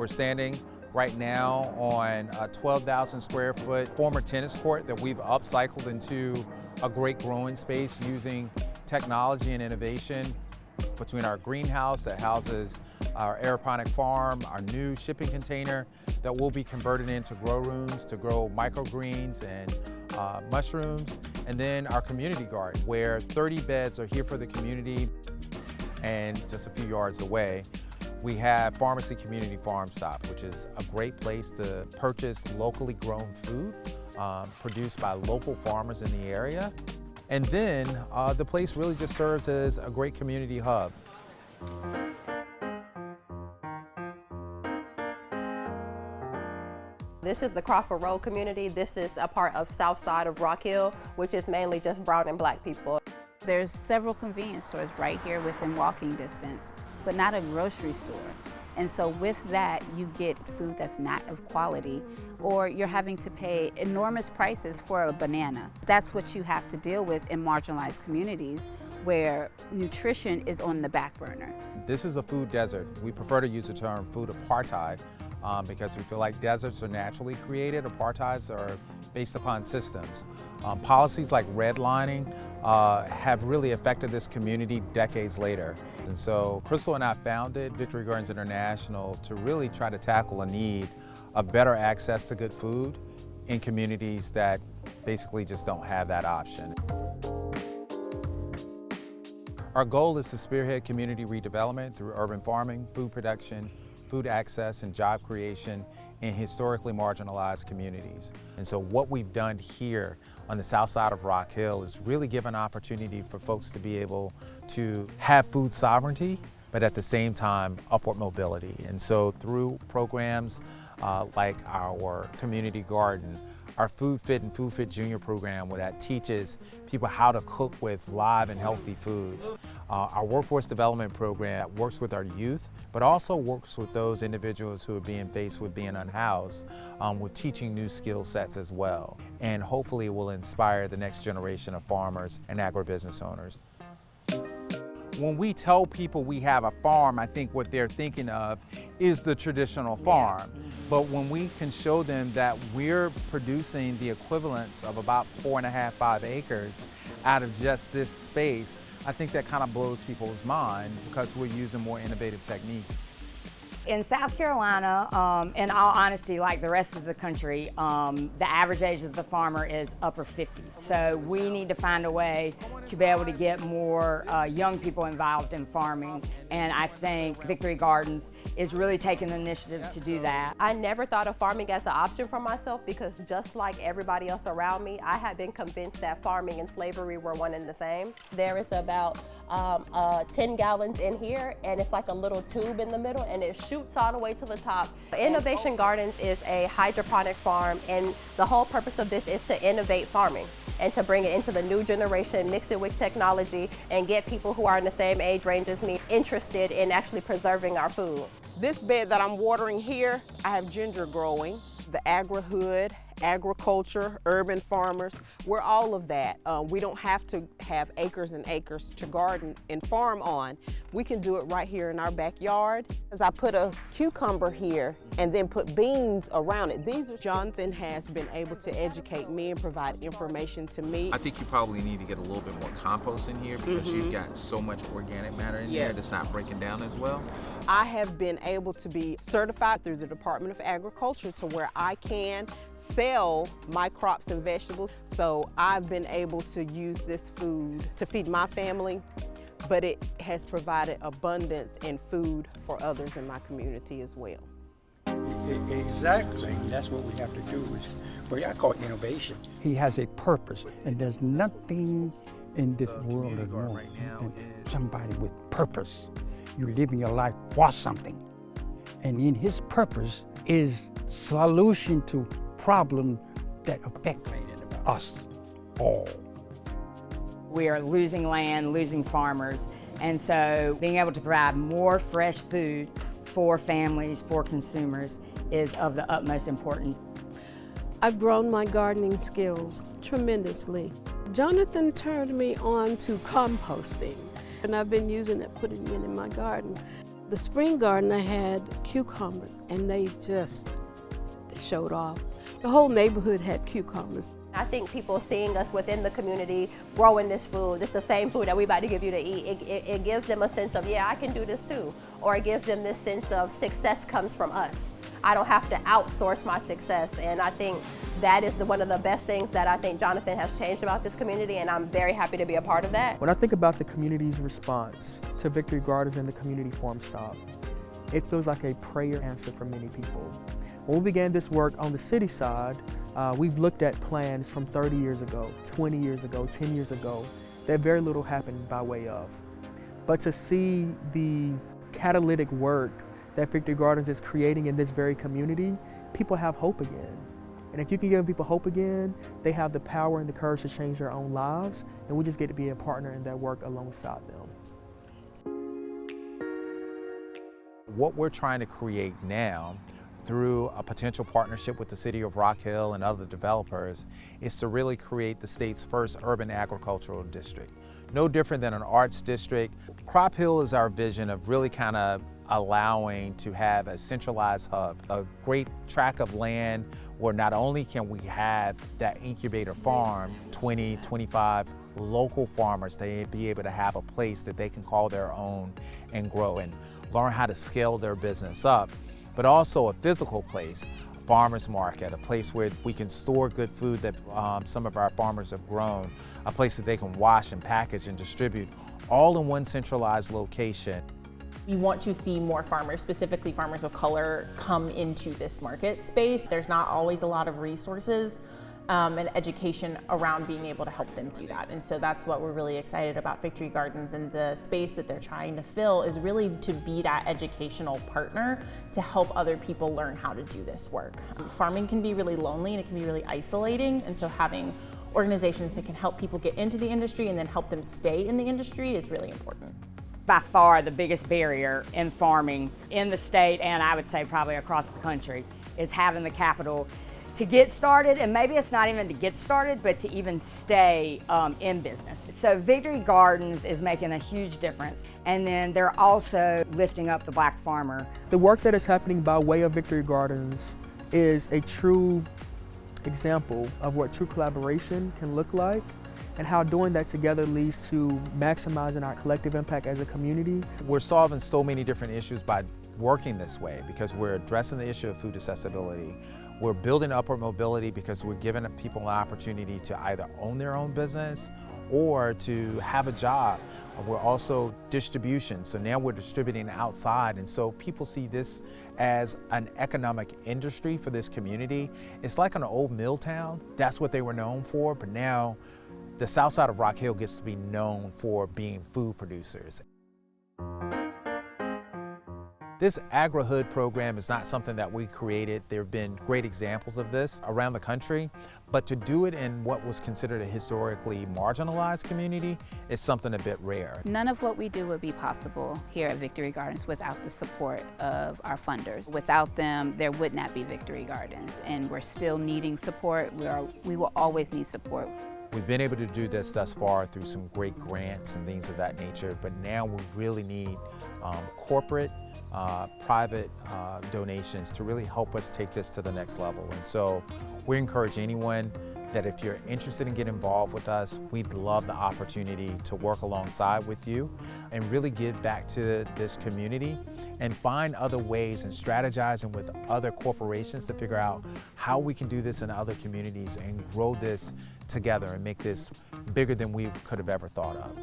We're standing right now on a 12,000 square foot former tennis court that we've upcycled into a great growing space using technology and innovation between our greenhouse that houses our aeroponic farm, our new shipping container that will be converted into grow rooms to grow microgreens and mushrooms, and then our community garden where 30 beds are here for the community. And just a few yards away, we have Pharmacy Community Farm Stop, which is a great place to purchase locally grown food produced by local farmers in the area. And then the place really just serves as a great community hub. This is the Crawford Road community. This is a part of south side of Rock Hill, which is mainly just brown and black people. There's several convenience stores right here within walking distance, but not a grocery store. And so with that, you get food that's not of quality, or you're having to pay enormous prices for a banana. That's what you have to deal with in marginalized communities where nutrition is on the back burner. This is a food desert. We prefer to use the term food apartheid because we feel like deserts are naturally created, apartheids are based upon systems. Policies like redlining have really affected this community decades later. And so Crystal and I founded Victory Gardens International to really try to tackle a need of better access to good food in communities that basically just don't have that option. Our goal is to spearhead community redevelopment through urban farming, food production, food access, and job creation in historically marginalized communities. And so what we've done here on the south side of Rock Hill is really give an opportunity for folks to be able to have food sovereignty, but at the same time, upward mobility. And so through programs like our community garden, our Food Fit and Food Fit Junior program that teaches people how to cook with live and healthy foods. Our workforce development program that works with our youth, but also works with those individuals who are being faced with being unhoused, with teaching new skill sets as well. And hopefully it will inspire the next generation of farmers and agribusiness owners. When we tell people we have a farm, I think what they're thinking of is the traditional farm. But when we can show them that we're producing the equivalence of about 4.5, 5 acres out of just this space, I think that kind of blows people's mind because we're using more innovative techniques. In South Carolina, in all honesty, like the rest of the country, the average age of the farmer is upper 50s. So we need to find a way to be able to get more young people involved in farming. And I think Victory Gardens is really taking the initiative to do that. I never thought of farming as an option for myself because just like everybody else around me, I had been convinced that farming and slavery were one and the same. There is about 10 gallons in here, and it's like a little tube in the middle, and it shoots all the way to the top. Innovation Gardens is a hydroponic farm, and the whole purpose of this is to innovate farming and to bring it into the new generation, mix it with technology, and get people who are in the same age range as me interested in actually preserving our food. This bed that I'm watering here, I have ginger growing, the agri-hood, agriculture, urban farmers, we're all of that. We don't have to have acres and acres to garden and farm on. We can do it right here in our backyard. As I put a cucumber here and then put beans around it. Jonathan has been able to educate me and provide information to me. I think you probably need to get a little bit more compost in here because you've got so much organic matter in there that's not breaking down as well. I have been able to be certified through the Department of Agriculture to where I can sell my crops and vegetables. So I've been able to use this food to feed my family, but it has provided abundance in food for others in my community as well. Exactly, that's what we have to do, is I call it innovation. He has a purpose, and there's nothing in this world that more than somebody with purpose. You're living your life for something, and in his purpose is solution to problems that affect us all. We are losing land, losing farmers, and so being able to provide more fresh food for families, for consumers, is of the utmost importance. I've grown my gardening skills tremendously. Jonathan turned me on to composting, and I've been using it, putting it in my garden. The spring garden, I had cucumbers, and they just showed off. The whole neighborhood had cucumbers. I think people seeing us within the community growing this food, it's the same food that we about to give you to eat, it gives them a sense of, yeah, I can do this too. Or it gives them this sense of success comes from us. I don't have to outsource my success, and I think that is one of the best things that I think Jonathan has changed about this community, and I'm very happy to be a part of that. When I think about the community's response to Victory Gardens and the community farm stop, it feels like a prayer answer for many people. When we began this work on the city side, we've looked at plans from 30 years ago, 20 years ago, 10 years ago, that very little happened by way of. But to see the catalytic work that Victory Gardens is creating in this very community, people have hope again. And if you can give people hope again, they have the power and the courage to change their own lives, and we just get to be a partner in that work alongside them. What we're trying to create now through a potential partnership with the City of Rock Hill and other developers is to really create the state's first urban agricultural district. No different than an arts district. Crop Hill is our vision of really kind of allowing to have a centralized hub, a great tract of land where not only can we have that incubator farm, 20, 25 local farmers, they be able to have a place that they can call their own and grow and learn how to scale their business up, but also a physical place, a farmer's market, a place where we can store good food that some of our farmers have grown, a place that they can wash and package and distribute, all in one centralized location. You want to see more farmers, specifically farmers of color, come into this market space. There's not always a lot of resources and education around being able to help them do that. And so that's what we're really excited about Victory Gardens, and the space that they're trying to fill is really to be that educational partner to help other people learn how to do this work. Farming can be really lonely and it can be really isolating, and so having organizations that can help people get into the industry and then help them stay in the industry is really important. By far the biggest barrier in farming in the state, and I would say probably across the country, is having the capital to get started, and maybe it's not even to get started, but to even stay in business. So Victory Gardens is making a huge difference, and then they're also lifting up the black farmer. The work that is happening by way of Victory Gardens is a true example of what true collaboration can look like, and how doing that together leads to maximizing our collective impact as a community. We're solving so many different issues by working this way because we're addressing the issue of food accessibility. We're building upward mobility because we're giving people an opportunity to either own their own business or to have a job. We're also distribution, so now we're distributing outside, and so people see this as an economic industry for this community. It's like an old mill town. That's what they were known for, but now the south side of Rock Hill gets to be known for being food producers. This Agri-Hood program is not something that we created. There have been great examples of this around the country, but to do it in what was considered a historically marginalized community is something a bit rare. None of what we do would be possible here at Victory Gardens without the support of our funders. Without them, there would not be Victory Gardens, and we're still needing support. We will always need support. We've been able to do this thus far through some great grants and things of that nature, but now we really need corporate, private donations to really help us take this to the next level. And so we encourage anyone that if you're interested in getting involved with us, we'd love the opportunity to work alongside with you and really give back to this community and find other ways and strategizing with other corporations to figure out how we can do this in other communities and grow this together and make this bigger than we could have ever thought of.